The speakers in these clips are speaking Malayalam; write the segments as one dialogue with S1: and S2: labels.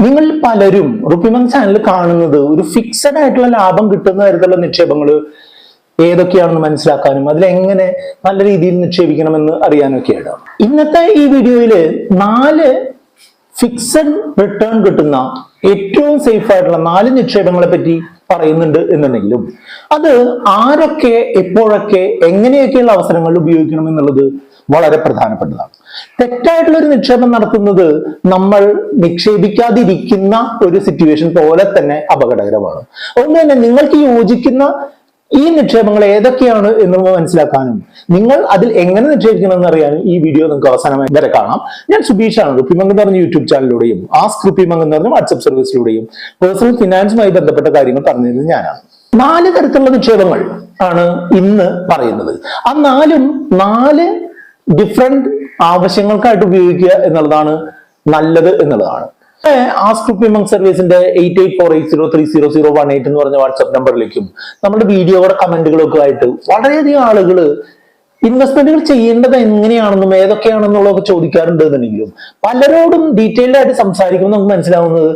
S1: നിങ്ങൾ പലരും റുപ്പിമംഗ് ചാനൽ കാണുന്നത് ഒരു ഫിക്സഡ് ആയിട്ടുള്ള ലാഭം കിട്ടുന്ന തരത്തിലുള്ള നിക്ഷേപങ്ങൾ ഏതൊക്കെയാണെന്ന് മനസ്സിലാക്കാനും അതിലെങ്ങനെ നല്ല രീതിയിൽ നിക്ഷേപിക്കണമെന്ന് അറിയാനൊക്കെയാണ്. ഇന്നത്തെ ഈ വീഡിയോയിൽ 4 ഫിക്സഡ് റിട്ടേൺ കിട്ടുന്ന ഏറ്റവും സേഫ് ആയിട്ടുള്ള 4 നിക്ഷേപങ്ങളെ പറ്റി പറയുന്നുണ്ട് എന്നുണ്ടെങ്കിലും അത് ആരൊക്കെ എപ്പോഴൊക്കെ എങ്ങനെയൊക്കെയുള്ള അവസരങ്ങളിൽ ഉപയോഗിക്കണം എന്നുള്ളത് വളരെ പ്രധാനപ്പെട്ടതാണ്. തെറ്റായിട്ടുള്ള ഒരു നിക്ഷേപം നടത്തുന്നത് നമ്മൾ നിക്ഷേപിക്കാതിരിക്കുന്ന ഒരു സിറ്റുവേഷൻ പോലെ തന്നെ അപകടകരമാണ്. അതുകൊണ്ട് തന്നെ നിങ്ങൾക്ക് യോജിക്കുന്ന ഈ നിക്ഷേപങ്ങൾ ഏതൊക്കെയാണ് എന്നുള്ളത് മനസ്സിലാക്കാനും നിങ്ങൾ അതിൽ എങ്ങനെ നിക്ഷേപിക്കണം എന്നറിയാനും ഈ വീഡിയോ നിങ്ങൾക്ക് അവസാനമായി വരെ കാണാം. ഞാൻ സുബീഷാണ്. റുപ്പിമംഗ് എന്ന് പറഞ്ഞ യൂട്യൂബ് ചാനലിലൂടെയും ആസ്ക് റുപ്പിമംഗ് എന്ന് പറഞ്ഞ വാട്സ്ആപ്പ് സർവീസിലൂടെയും പേഴ്സണൽ ഫിനാൻസുമായി ബന്ധപ്പെട്ട കാര്യങ്ങൾ പറഞ്ഞിരുന്നത് ഞാനാണ്. 4 തരത്തിലുള്ള നിക്ഷേപങ്ങൾ ആണ് ഇന്ന് പറയുന്നത്. ആ 4 ഡിഫറെന്റ് ആവശ്യങ്ങൾക്കായിട്ട് ഉപയോഗിക്കുക എന്നുള്ളതാണ് നല്ലത് എന്നുള്ളതാണ്. ആസ്ക് റുപ്പിമംഗ് സർവീസിന്റെ 8848030018 എന്ന് പറഞ്ഞ വാട്സ്ആപ്പ് നമ്പറിലേക്കും നമ്മുടെ വീഡിയോയുടെ കമന്റുകളൊക്കെ ആയിട്ട് വളരെയധികം ആളുകൾ ഇൻവെസ്റ്റ്മെന്റുകൾ ചെയ്യേണ്ടത് എങ്ങനെയാണെന്നും ഏതൊക്കെയാണെന്നുള്ളതൊക്കെ ചോദിക്കാറുണ്ട് എന്നുണ്ടെങ്കിലും പലരോടും ഡീറ്റെയിൽഡ് ആയിട്ട് സംസാരിക്കുമ്പോൾ നമുക്ക് മനസ്സിലാവുന്നത്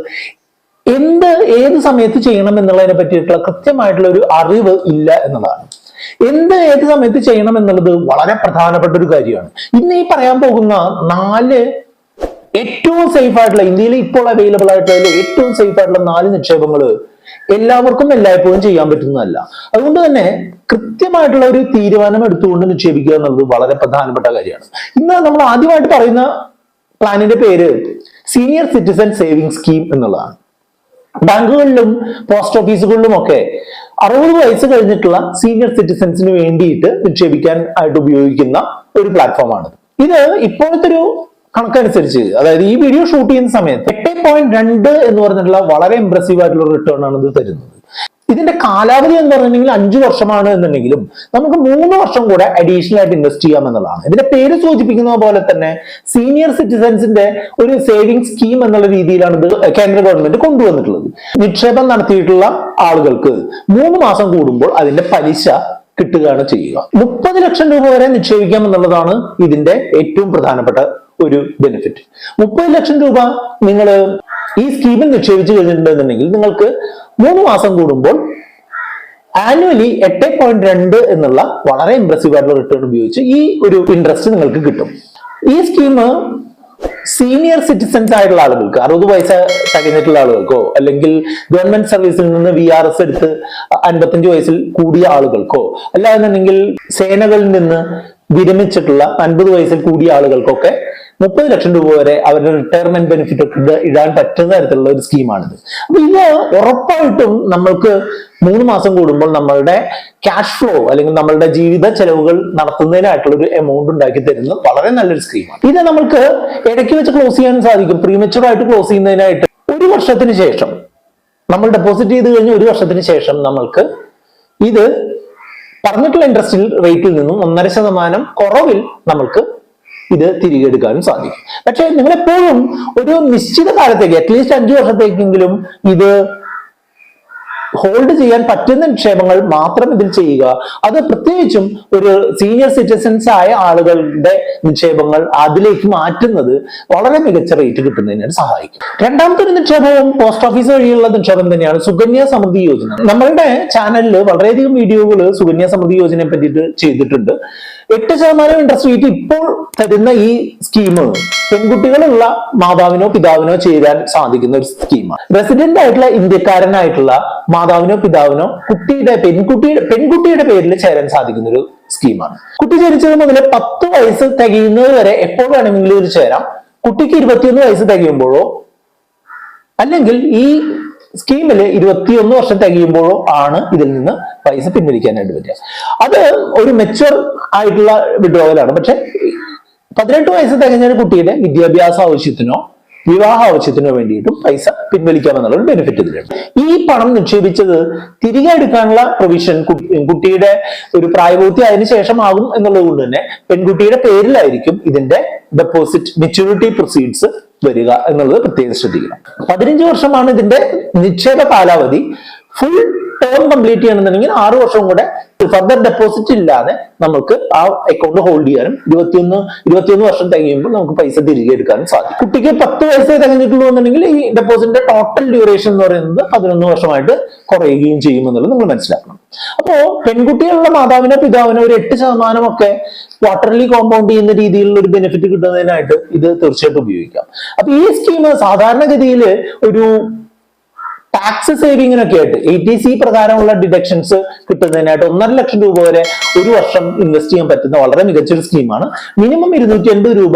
S1: ഏത് സമയത്ത് ചെയ്യണം എന്നുള്ളതിനെ പറ്റിയിട്ടുള്ള കൃത്യമായിട്ടുള്ള ഒരു അറിവ് ഇല്ല എന്നുള്ളതാണ്. ഏത് സമയത്ത് ചെയ്യണം എന്നുള്ളത് വളരെ പ്രധാനപ്പെട്ട ഒരു കാര്യമാണ്. ഇന്ന് ഈ പറയാൻ പോകുന്ന 4 ഏറ്റവും സേഫ് ആയിട്ടുള്ള ഇന്ത്യയിൽ ഇപ്പോൾ അവൈലബിൾ ആയിട്ടുള്ള ഏറ്റവും സേഫ് ആയിട്ടുള്ള 4 നിക്ഷേപങ്ങൾ എല്ലാവർക്കും എല്ലായ്പ്പോഴും ചെയ്യാൻ പറ്റുന്നതല്ല. അതുകൊണ്ട് തന്നെ കൃത്യമായിട്ടുള്ള ഒരു തീരുമാനം എടുത്തുകൊണ്ട് നിക്ഷേപിക്കുക എന്നുള്ളത് വളരെ പ്രധാനപ്പെട്ട കാര്യമാണ്. ഇന്ന് നമ്മൾ ആദ്യമായിട്ട് പറയുന്ന പ്ലാനിന്റെ പേര് സീനിയർ സിറ്റിസൺ സേവിംഗ് സ്കീം എന്നുള്ളതാണ്. ബാങ്കുകളിലും പോസ്റ്റ് ഓഫീസുകളിലും ഒക്കെ 60 വയസ്സ് കഴിഞ്ഞിട്ടുള്ള സീനിയർ സിറ്റിസൺസിന് വേണ്ടിയിട്ട് നിക്ഷേപിക്കാൻ ആയിട്ട് ഉപയോഗിക്കുന്ന ഒരു പ്ലാറ്റ്ഫോമാണ്. ഇത് ഇപ്പോഴത്തെ ഒരു കണക്കനുസരിച്ച്, അതായത് ഈ വീഡിയോ ഷൂട്ട് ചെയ്യുന്ന സമയത്ത് 8.2 എന്ന് പറഞ്ഞിട്ടുള്ള വളരെ ഇംപ്രസീവ് ആയിട്ടുള്ള റിട്ടേൺ ആണ് ഇത് തരുന്നത്. ഇതിന്റെ കാലാവധി എന്ന് പറഞ്ഞിട്ടുണ്ടെങ്കിൽ 5 വർഷമാണ് എന്നുണ്ടെങ്കിലും നമുക്ക് 3 വർഷം കൂടെ അഡീഷണൽ ആയിട്ട് ഇൻവെസ്റ്റ് ചെയ്യാം എന്നുള്ളതാണ്. ഇതിന്റെ പേര് സൂചിപ്പിക്കുന്ന പോലെ തന്നെ സീനിയർ സിറ്റിസൺസിന്റെ ഒരു സേവിംഗ് സ്കീം എന്നുള്ള രീതിയിലാണ് ഇത് കേന്ദ്ര ഗവൺമെന്റ് കൊണ്ടുവന്നിട്ടുള്ളത്. നിക്ഷേപം നടത്തിയിട്ടുള്ള ആളുകൾക്ക് 3 മാസം കൂടുമ്പോൾ അതിന്റെ പലിശ കിട്ടുകയാണ് ചെയ്യുക. 30 ലക്ഷം രൂപ വരെ നിക്ഷേപിക്കാം എന്നുള്ളതാണ് ഇതിന്റെ ഏറ്റവും പ്രധാനപ്പെട്ട ഒരു ബെനിഫിറ്റ്. 30 ലക്ഷം രൂപ നിങ്ങൾ ഈ സ്കീമിൽ നിക്ഷേപിച്ചു കഴിഞ്ഞിട്ടുണ്ടെന്നുണ്ടെങ്കിൽ നിങ്ങൾക്ക് 3 മാസം കൂടുമ്പോൾ ആനുവലി 8.2 എന്നുള്ള വളരെ ഇംപ്രസീവ് ആയിട്ടുള്ള റിട്ടേൺ ഉപയോഗിച്ച് ഈ ഒരു ഇൻട്രസ്റ്റ് നിങ്ങൾക്ക് കിട്ടും. ഈ സ്കീം സീനിയർ സിറ്റിസൺസ് ആയിട്ടുള്ള ആളുകൾക്ക്, 60 വയസ്സ് തികഞ്ഞിട്ടുള്ള ആളുകൾക്കോ അല്ലെങ്കിൽ ഗവൺമെന്റ് സർവീസിൽ നിന്ന് VRS എടുത്ത് 55 വയസ്സിൽ കൂടിയ ആളുകൾക്കോ അല്ലാന്നുണ്ടെങ്കിൽ സേനകളിൽ നിന്ന് വിരമിച്ചിട്ടുള്ള 50 വയസ്സിൽ കൂടിയ ആളുകൾക്കൊക്കെ 30 ലക്ഷം രൂപ വരെ അവരുടെ റിട്ടയർമെന്റ് ബെനിഫിറ്റ് ഒക്കെ ഇടാൻ പറ്റുന്ന തരത്തിലുള്ള ഒരു സ്കീമാണിത്. അപ്പൊ ഇത് ഉറപ്പായിട്ടും നമ്മൾക്ക് 3 മാസം കൂടുമ്പോൾ നമ്മളുടെ ക്യാഷ് ഫ്ലോ അല്ലെങ്കിൽ നമ്മളുടെ ജീവിത ചെലവുകൾ നടത്തുന്നതിനായിട്ടുള്ള ഒരു എമൗണ്ട് ഉണ്ടാക്കി തരുന്ന വളരെ നല്ലൊരു സ്കീമാണ്. ഇത് നമ്മൾക്ക് ഇടയ്ക്ക് വെച്ച് ക്ലോസ് ചെയ്യാനും സാധിക്കും. പ്രീമച്ചുവർ ആയിട്ട് ക്ലോസ് ചെയ്യുന്നതിനായിട്ട് 1 വർഷത്തിന് ശേഷം നമ്മൾ ഡെപ്പോസിറ്റ് ചെയ്ത് കഴിഞ്ഞ് 1 വർഷത്തിന് ശേഷം നമ്മൾക്ക് ഇത് പറഞ്ഞിട്ടുള്ള ഇൻട്രസ്റ്റ് റേറ്റിൽ നിന്നും 1.5% കുറവിൽ നമ്മൾക്ക് ഇത് തിരികെ എടുക്കാനും സാധിക്കും. പക്ഷെ നിങ്ങൾ എപ്പോഴും ഒരു നിശ്ചിത കാലത്തേക്ക് അറ്റ്ലീസ്റ്റ് 5 വർഷത്തേക്കെങ്കിലും ഇത് ഹോൾഡ് ചെയ്യാൻ പറ്റുന്ന നിക്ഷേപങ്ങൾ മാത്രം ഇതിൽ ചെയ്യുക. അത് പ്രത്യേകിച്ചും ഒരു സീനിയർ സിറ്റിസൺസ് ആയ ആളുകളുടെ നിക്ഷേപങ്ങൾ അതിലേക്ക് മാറ്റുന്നത് വളരെ മികച്ച റേറ്റ് കിട്ടുന്നതിനായിട്ട് സഹായിക്കും. രണ്ടാമത്തെ ഒരു നിക്ഷേപവും പോസ്റ്റ് ഓഫീസ് വഴിയുള്ള നിക്ഷേപം തന്നെയാണ് സുകന്യ സമൃദ്ധി യോജന. നമ്മളുടെ ചാനലിൽ വളരെയധികം വീഡിയോകൾ സുകന്യ സമൃദ്ധി യോജനയെ പറ്റിയിട്ട് ചെയ്തിട്ടുണ്ട്. 8% ഇൻട്രസ്റ്റ് റേറ്റ് ഇപ്പോൾ തരുന്ന ഈ സ്കീം പെൺകുട്ടികളുള്ള മാതാവിനോ പിതാവിനോ ചേരാൻ സാധിക്കുന്ന ഒരു സ്കീമാണ്. റെസിഡന്റ് ആയിട്ടുള്ള ഇന്ത്യക്കാരനായിട്ടുള്ള മാതാവിനോ പിതാവിനോ പെൺകുട്ടിയുടെ പേരിൽ ചേരാൻ സാധിക്കുന്ന ഒരു സ്കീമാണ്. കുട്ടി ജനിച്ചത് മുതൽ 10 വയസ്സ് തികയുന്നത് വരെ എപ്പോൾ വേണമെങ്കിലും ഇത് ചേരാം. കുട്ടിക്ക് 21 വയസ്സ് തികയുമ്പോഴോ അല്ലെങ്കിൽ ഈ സ്കീമിൽ 21 വർഷം തികയുമ്പോഴോ ആണ് ഇതിൽ നിന്ന് പൈസ പിൻവലിക്കാനായിട്ട് പറ്റുക. അത് ഒരു മെച്ചുവർ ആയിട്ടുള്ള വിഡ്രോവലാണ്. പക്ഷെ 18 വയസ്സ് തികഞ്ഞ ഒരു കുട്ടിയുടെ വിദ്യാഭ്യാസ ആവശ്യത്തിനോ വിവാഹ ആവശ്യത്തിനോ വേണ്ടിയിട്ടും പൈസ പിൻവലിക്കാമെന്നുള്ള ഒരു ബെനിഫിറ്റ് ഇതിലുണ്ട്. ഈ പണം നിക്ഷേപിച്ചത് തിരികെ എടുക്കാനുള്ള പ്രൊവിഷൻ കുട്ടിയുടെ ഒരു പ്രായപൂർത്തി അതിന് ശേഷം ആകും എന്നുള്ളത് കൊണ്ട് തന്നെ പെൺകുട്ടിയുടെ പേരിലായിരിക്കും ഇതിന്റെ ഡെപ്പോസിറ്റ് മെച്യൂരിറ്റി പ്രൊസീഡ്സ് വരിക എന്നുള്ളത് പ്രത്യേകം ശ്രദ്ധിക്കണം. 15 വർഷമാണ് ഇതിന്റെ നിക്ഷേപ കാലാവധി. ഫുൾ ടേം കംപ്ലീറ്റ് ചെയ്യണമെന്നുണ്ടെങ്കിൽ 6 വർഷം കൂടെ ഫർദർ ഡെപ്പോസിറ്റ് ഇല്ലാതെ നമുക്ക് ആ അക്കൗണ്ട് ഹോൾഡ് ചെയ്യാനും 21 വർഷം തികയുമ്പോൾ നമുക്ക് പൈസ തിരികെ എടുക്കാനും സാധിക്കും. കുട്ടിക്ക് 10 വയസ്സേ തികഞ്ഞിട്ടുള്ളൂ എന്നുണ്ടെങ്കിൽ ഈ ഡെപ്പോസിറ്റിന്റെ ടോട്ടൽ ഡ്യൂറേഷൻ എന്ന് പറയുന്നത് 11 വർഷമായിട്ട് കുറയുകയും ചെയ്യുമെന്നുള്ളത് നമ്മൾ മനസ്സിലാക്കണം. അപ്പോ പെൺകുട്ടികളുടെ മാതാവിനോ പിതാവിനോ ഒരു 8% ഒക്കെ ക്വാർട്ടർലി കോമ്പൗണ്ട് ചെയ്യുന്ന രീതിയിലുള്ള ഒരു ബെനിഫിറ്റ് കിട്ടുന്നതിനായിട്ട് ഇത് തീർച്ചയായിട്ടും ഉപയോഗിക്കാം. അപ്പൊ ഈ സ്കീം സാധാരണഗതിയിൽ ഒരു ടാക്സ് സേവിങ്ങിനൊക്കെ ആയിട്ട് ATC പ്രകാരമുള്ള ഡിഡക്ഷൻസ് കിട്ടുന്നതിനായിട്ട് 1.5 ലക്ഷം രൂപ വരെ ഒരു വർഷം ഇൻവെസ്റ്റ് ചെയ്യാൻ പറ്റുന്ന വളരെ മികച്ചൊരു സ്കീമാണ്. മിനിമം 280 രൂപ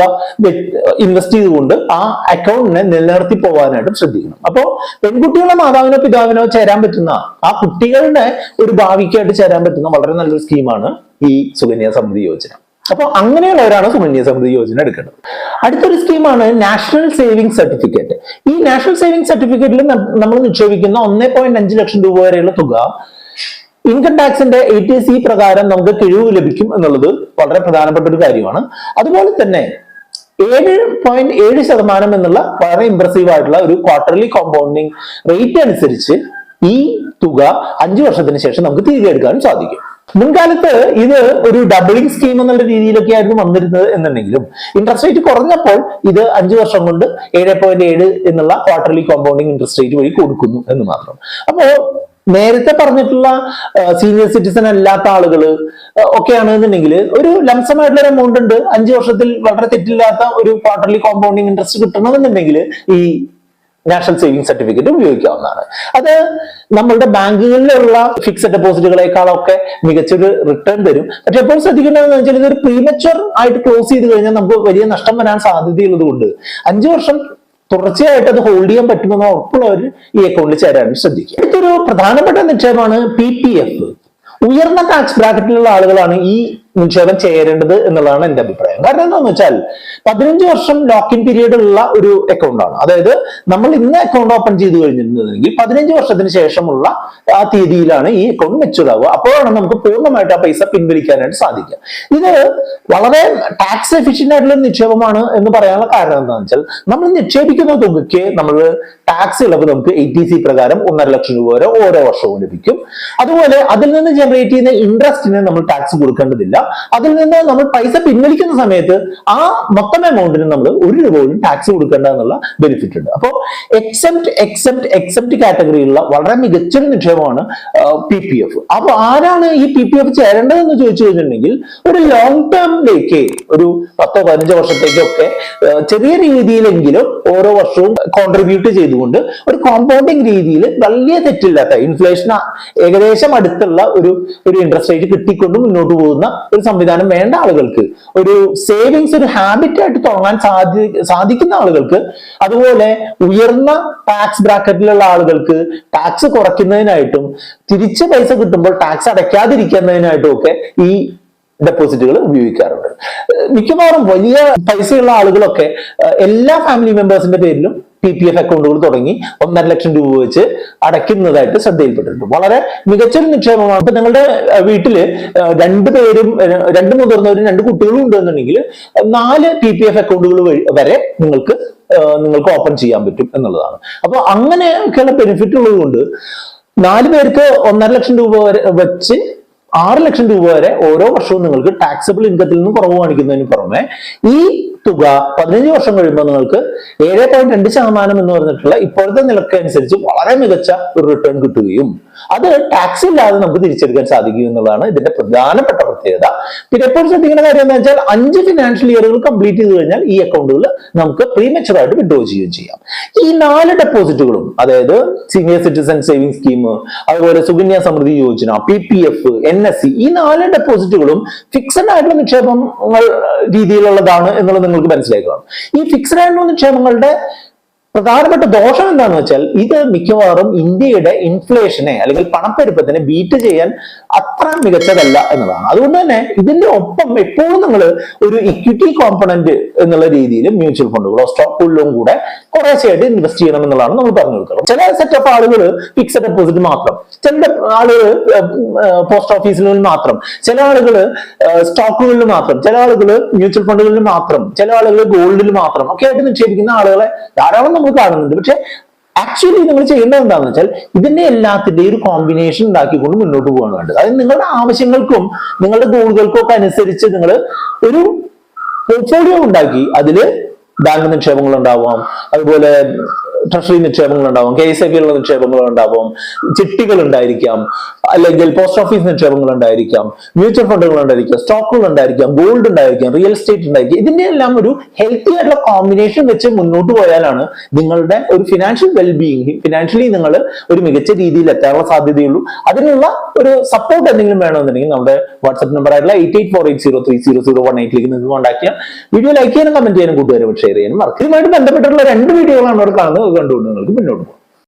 S1: ഇൻവെസ്റ്റ് ചെയ്തുകൊണ്ട് ആ അക്കൗണ്ടിനെ നിലനിർത്തി പോകാനായിട്ടും ശ്രദ്ധിക്കണം. അപ്പോ പെൺകുട്ടികളുടെ മാതാവിനോ പിതാവിനോ ചേരാൻ പറ്റുന്ന, ആ കുട്ടികളുടെ ഒരു ഭാവിക്കായിട്ട് ചേരാൻ പറ്റുന്ന വളരെ നല്ലൊരു സ്കീമാണ് ഈ സുകന്യ സമൃദ്ധി യോജന. അപ്പൊ അങ്ങനെയുള്ളവരാണ് സുകന്യ സമൃദ്ധി യോജന എടുക്കേണ്ടത്. അടുത്തൊരു സ്കീമാണ് നാഷണൽ സേവിംഗ് സർട്ടിഫിക്കറ്റ്. ഈ നാഷണൽ സേവിംഗ് സർട്ടിഫിക്കറ്റിൽ നമ്മൾ നിക്ഷേപിക്കുന്ന 1.5 ലക്ഷം രൂപ വരെയുള്ള തുക ഇൻകം ടാക്സിന്റെ ATC പ്രകാരം നമുക്ക് കിഴിവ് ലഭിക്കും എന്നുള്ളത് വളരെ പ്രധാനപ്പെട്ട ഒരു കാര്യമാണ്. അതുപോലെ തന്നെ 7.7% എന്നുള്ള വളരെ ഇംപ്രസീവ് ആയിട്ടുള്ള ഒരു ക്വാർട്ടർലി കോമ്പൗണ്ടിങ് റേറ്റ് അനുസരിച്ച് ഈ തുക 5 വർഷത്തിന് ശേഷം നമുക്ക് തിരികെ എടുക്കാനും സാധിക്കും. മുൻകാലത്ത് ഇത് ഒരു ഡബിളിംഗ് സ്കീം എന്നുള്ള രീതിയിലൊക്കെ ആയിരുന്നു വന്നിരുന്നത് എന്നുണ്ടെങ്കിലും ഇൻട്രസ്റ്റ് റേറ്റ് കുറഞ്ഞപ്പോൾ ഇത് 5 വർഷം കൊണ്ട് 7.7 എന്നുള്ള ക്വാർട്ടർലി കോമ്പൗണ്ടിങ് ഇൻട്രസ്റ്റ് റേറ്റ് വഴി കൊടുക്കുന്നു എന്ന് മാത്രം. അപ്പോ നേരത്തെ പറഞ്ഞിട്ടുള്ള സീനിയർ സിറ്റിസൺ അല്ലാത്ത ആളുകൾ ഒക്കെയാണെന്നുണ്ടെങ്കിൽ ഒരു ലംസമായിട്ടുള്ള ഒരു എമൗണ്ട് ഉണ്ട്, 5 വർഷത്തിൽ വളരെ തെറ്റില്ലാത്ത ഒരു ക്വാർട്ടർലി കോമ്പൗണ്ടിങ് ഇൻട്രസ്റ്റ് കിട്ടണമെന്നുണ്ടെങ്കിൽ ഈ നാഷണൽ സേവിംഗ് സർട്ടിഫിക്കറ്റ് ഉപയോഗിക്കാവുന്നതാണ്. അത് നമ്മളുടെ ബാങ്കുകളിലുള്ള ഫിക്സഡ് ഡെപ്പോസിറ്റുകളെക്കാളൊക്കെ മികച്ചൊരു റിട്ടേൺ തരും. പക്ഷെ എപ്പോൾ ശ്രദ്ധിക്കേണ്ടതെന്ന് വെച്ചാൽ ഇതൊരു പ്രീമച്വർ ആയിട്ട് ക്ലോസ് ചെയ്ത് കഴിഞ്ഞാൽ നമുക്ക് വലിയ നഷ്ടം വരാൻ സാധ്യതയുള്ളത് കൊണ്ട് 5 വർഷം തുടർച്ചയായിട്ട് അത് ഹോൾഡ് ചെയ്യാൻ പറ്റുമെന്ന് ഉറപ്പുള്ളവർ ഈ അക്കൗണ്ടിൽ ചേരാൻ ശ്രദ്ധിക്കുക. ഇതൊരു പ്രധാനപ്പെട്ട നിക്ഷേപമാണ് PPF. ഉയർന്ന ടാക്സ് ബ്രാക്കറ്റിലുള്ള ആളുകളാണ് ഈ നിക്ഷേപം ചേരേണ്ടത് എന്നുള്ളതാണ് എന്റെ അഭിപ്രായം. കാരണം എന്താണെന്ന് വെച്ചാൽ 15 വർഷം ലോക്കിൻ പീരീഡ് ഉള്ള ഒരു അക്കൗണ്ടാണ്. അതായത് നമ്മൾ ഇന്ന് അക്കൗണ്ട് ഓപ്പൺ ചെയ്ത് കഴിഞ്ഞിട്ടുണ്ടെങ്കിൽ 15 വർഷത്തിന് ശേഷമുള്ള ആ തീയതിയിലാണ് ഈ അക്കൗണ്ട് മെച്ചൂർ ആവുക. അപ്പോഴാണ് നമുക്ക് പൂർണ്ണമായിട്ട് ആ പൈസ പിൻവലിക്കാനായിട്ട് സാധിക്കുക. ഇത് വളരെ ടാക്സ് എഫിഷ്യന്റ് ആയിട്ടുള്ള നിക്ഷേപമാണ് എന്ന് പറയാനുള്ള കാരണം എന്താണെന്ന് വെച്ചാൽ നമ്മൾ നിക്ഷേപിക്കുന്ന തുകയ്ക്ക് നമ്മൾ ടാക്സ് ഇളവ് നമുക്ക് ATC പ്രകാരം 1.5 ലക്ഷം രൂപ വരെ ഓരോ വർഷവും ലഭിക്കും. അതുപോലെ അതിൽ നിന്ന് ജനറേറ്റ് ചെയ്യുന്ന ഇൻട്രസ്റ്റിന് നമ്മൾ ടാക്സ് കൊടുക്കേണ്ടതില്ല. അതിൽ നിന്ന് നമ്മൾ പൈസ പിൻവലിക്കുന്ന സമയത്ത് ആ മൊത്തം എമൗണ്ടിന് നമ്മൾ 1 രൂപ പോലും ടാക്സ് കൊടുക്കേണ്ട എന്നുള്ള ബെനിഫിറ്റ് ഉണ്ട്. അപ്പോൾ എക്സെപ്റ്റ് കാറ്റഗറിയിലുള്ള വളരെ മികച്ചൊരു നിക്ഷേപമാണ് PPF. അപ്പൊ ആരാണ് ഈ PPF ചേരേണ്ടതെന്ന് ചോദിച്ചു കഴിഞ്ഞിട്ടുണ്ടെങ്കിൽ ഒരു ലോങ് ടേമിലേക്ക് ഒരു 10-15 വർഷത്തേക്കൊക്കെ ചെറിയ രീതിയിലെങ്കിലും ഓരോ വർഷവും കോൺട്രിബ്യൂട്ട് ചെയ്തുകൊണ്ട് ഒരു കോമ്പൗണ്ടിങ് രീതിയിൽ വലിയ തെറ്റില്ലാത്ത ഇൻഫ്ലേഷൻ ഏകദേശം അടുത്തുള്ള ഒരു ഇൻട്രസ്റ്റ് റേറ്റ് കിട്ടിക്കൊണ്ട് മുന്നോട്ട് പോകുന്ന ഒരു സംവിധാനം വേണ്ട ആളുകൾക്ക്, ഒരു സേവിങ്സ് ഒരു ഹാബിറ്റ് ആയിട്ട് തുടങ്ങാൻ സാധിക്കുന്ന ആളുകൾക്ക്, അതുപോലെ ഉയർന്ന ടാക്സ് ബ്രാക്കറ്റിലുള്ള ആളുകൾക്ക് ടാക്സ് കുറയ്ക്കുന്നതിനായിട്ടും തിരിച്ച് പൈസ കിട്ടുമ്പോൾ ടാക്സ് അടയ്ക്കാതിരിക്കുന്നതിനായിട്ടും ഒക്കെ ഈ ഡെപ്പോസിറ്റുകൾ ഉപയോഗിക്കാറുണ്ട്. മിക്കവാറും വലിയ പൈസയുള്ള ആളുകളൊക്കെ എല്ലാ ഫാമിലി മെമ്പേഴ്സിന്റെ പേരിലും PPF അക്കൗണ്ടുകൾ തുടങ്ങി 1.5 ലക്ഷം രൂപ വെച്ച് അടയ്ക്കുന്നതായിട്ട് ശ്രദ്ധയിൽപ്പെട്ടിട്ടുണ്ട്. വളരെ മികച്ചൊരു നിക്ഷേപമാണ്. ഇപ്പൊ നിങ്ങളുടെ വീട്ടില് 2 പേരും, 2 മുതിർന്നവരും 2 കുട്ടികളും ഉണ്ടെന്നുണ്ടെങ്കിൽ 4 PPF അക്കൗണ്ടുകൾ വരെ നിങ്ങൾക്ക് ഓപ്പൺ ചെയ്യാൻ പറ്റും എന്നുള്ളതാണ്. അപ്പൊ അങ്ങനെയൊക്കെയുള്ള ബെനിഫിറ്റ് ഉള്ളത് കൊണ്ട് 4 പേർക്ക് 1.5 ലക്ഷം രൂപ വരെ വെച്ച് 6 ലക്ഷം രൂപ വരെ ഓരോ വർഷവും നിങ്ങൾക്ക് ടാക്സബിൾ ഇൻകത്തിൽ നിന്ന് കുറവ് കാണിക്കുന്നതിന് പുറമെ ഈ തുക 15 വർഷം കഴിയുമ്പോൾ നിങ്ങൾക്ക് 7.2% എന്ന് പറഞ്ഞിട്ടുള്ള ഇപ്പോഴത്തെ നിലക്ക് അനുസരിച്ച് വളരെ മികച്ച ഒരു റിട്ടേൺ കിട്ടുകയും അത് ടാക്സ് ഇല്ലാതെ നമുക്ക് തിരിച്ചെടുക്കാൻ സാധിക്കും എന്നുള്ളതാണ് ഇതിന്റെ പ്രധാനപ്പെട്ട പ്രത്യേകത. പിന്നെ എപ്പോഴും ശ്രദ്ധിക്കുന്ന കാര്യം എന്താ വെച്ചാൽ 5 ഫിനാൻഷ്യൽ ഇയറുകൾ കംപ്ലീറ്റ് ചെയ്ത് കഴിഞ്ഞാൽ ഈ അക്കൗണ്ടുകൾ നമുക്ക് പ്രീമച്വർ ആയിട്ട് വിഡ്രോ ചെയ്യുകയും ചെയ്യാം. ഈ 4 ഡെപ്പോസിറ്റുകളും, അതായത് സീനിയർ സിറ്റിസൺ സേവിംഗ് സ്കീം, അതുപോലെ സുകന്യ സമൃദ്ധി യോജന, PPF, NSC, ഈ 4 ഡെപ്പോസിറ്റുകളും ഫിക്സഡ് ആയിട്ടുള്ള നിക്ഷേപങ്ങൾ രീതിയിലുള്ളതാണ് എന്നുള്ളത് നിങ്ങൾക്ക് മനസ്സിലാക്കണം. ഈ ഫിക്സഡ് ആയിട്ടുള്ള നിക്ഷേപങ്ങളുടെ പ്രധാനപ്പെട്ട ദോഷം എന്താണെന്ന് വെച്ചാൽ ഇത് മിക്കവാറും ഇന്ത്യയുടെ ഇൻഫ്ലേഷനെ അല്ലെങ്കിൽ പണപ്പെരുപ്പത്തിനെ ബീറ്റ് ചെയ്യാൻ അത്ര മികച്ചതല്ല എന്നതാണ്. അതുകൊണ്ട് തന്നെ ഇതിന്റെ ഒപ്പം എപ്പോഴും നിങ്ങൾ ഒരു ഇക്വിറ്റി കോമ്പണന്റ് എന്നുള്ള രീതിയിൽ മ്യൂച്വൽ ഫണ്ടുകളോ സ്റ്റോക്കുകളിലും കൂടെ കുറേശ്ശെയായിട്ട് ഇൻവെസ്റ്റ് ചെയ്യണം എന്നുള്ളതാണ് നമ്മൾ പറഞ്ഞു കൊടുക്കുന്നത്. ചില സെറ്റ് ഓഫ് ആളുകൾ ഫിക്സഡ് ഡെപ്പോസിറ്റ് മാത്രം, ചില ആളുകൾ പോസ്റ്റ് ഓഫീസുകളിൽ മാത്രം, ചില ആളുകൾ സ്റ്റോക്കുകളിൽ മാത്രം, ചില ആളുകൾ മ്യൂച്വൽ ഫണ്ടുകളിൽ മാത്രം, ചില ആളുകൾ ഗോൾഡിൽ മാത്രം ഒക്കെ ആയിട്ട് നിക്ഷേപിക്കുന്ന ആളുകളെ ധാരാളം നമ്മൾ കാണുന്നുണ്ട്. പക്ഷെ ആക്ച്വലി നിങ്ങൾ ചെയ്യേണ്ടത് എന്താണെന്ന് വെച്ചാൽ ഇതിന്റെ എല്ലാത്തിന്റെയും ഒരു കോമ്പിനേഷൻ ഉണ്ടാക്കിക്കൊണ്ട് മുന്നോട്ട് പോകാൻ വേണ്ടത്. അതായത് നിങ്ങളുടെ ആവശ്യങ്ങൾക്കും നിങ്ങളുടെ ഗോളുകൾക്കും ഒക്കെ അനുസരിച്ച് നിങ്ങൾ ഒരു പോർട്ട്ഫോളിയോ ഉണ്ടാക്കി അതില് ബാങ്ക് നിക്ഷേപങ്ങൾ ഉണ്ടാവാം, അതുപോലെ ട്രഷറി നിക്ഷേപങ്ങൾ ഉണ്ടാവാം, KSFB ഉള്ള നിക്ഷേപങ്ങൾ ഉണ്ടാവാം, ചിട്ടികൾ ഉണ്ടായിരിക്കാം, അല്ലെങ്കിൽ പോസ്റ്റ് ഓഫീസ് നിക്ഷേപങ്ങൾ ഉണ്ടായിരിക്കാം, മ്യൂച്വൽ ഫണ്ടുകൾ ഉണ്ടായിരിക്കാം, സ്റ്റോക്കുകൾ ഉണ്ടായിരിക്കാം, ഗോൾഡ് ഉണ്ടായിരിക്കാം, റിയൽ എസ്റ്റേറ്റ് ഉണ്ടായിരിക്കും. ഇതിന്റെ എല്ലാം ഒരു ഹെൽത്തി ആയിട്ടുള്ള കോമ്പിനേഷൻ വെച്ച് മുന്നോട്ട് പോയാലാണ് നിങ്ങളുടെ ഒരു ഫിനാൻഷ്യൽ വെൽബീയിങ്, ഫിനാൻഷ്യലി നിങ്ങൾ ഒരു മികച്ച രീതിയിൽ എത്താനുള്ള സാധ്യതയുള്ളൂ. അതിനുള്ള ഒരു സപ്പോർട്ട് എന്തെങ്കിലും വേണമെന്നുണ്ടെങ്കിൽ നമ്മുടെ വാട്സ്ആപ്പ് നമ്പർ ആയിട്ടുള്ള 8848030018 നിങ്ങൾക്ക് കോൺടാക്ട് ചെയ്യാം. വീഡിയോ ലൈക്ക് ചെയ്യാനും കമന്റ് ചെയ്യാനും കൂട്ടുകാരും ഷെയർ ചെയ്യാനും മറക്കും. ഇതുമായിട്ട് ബന്ധപ്പെട്ടുള്ള 2 വീഡിയോകളാണ് അവിടെ കാണുന്നത്. കണ്ടുകൊണ്ട് നിങ്ങൾക്ക് മുന്നോട്ട് പോകും.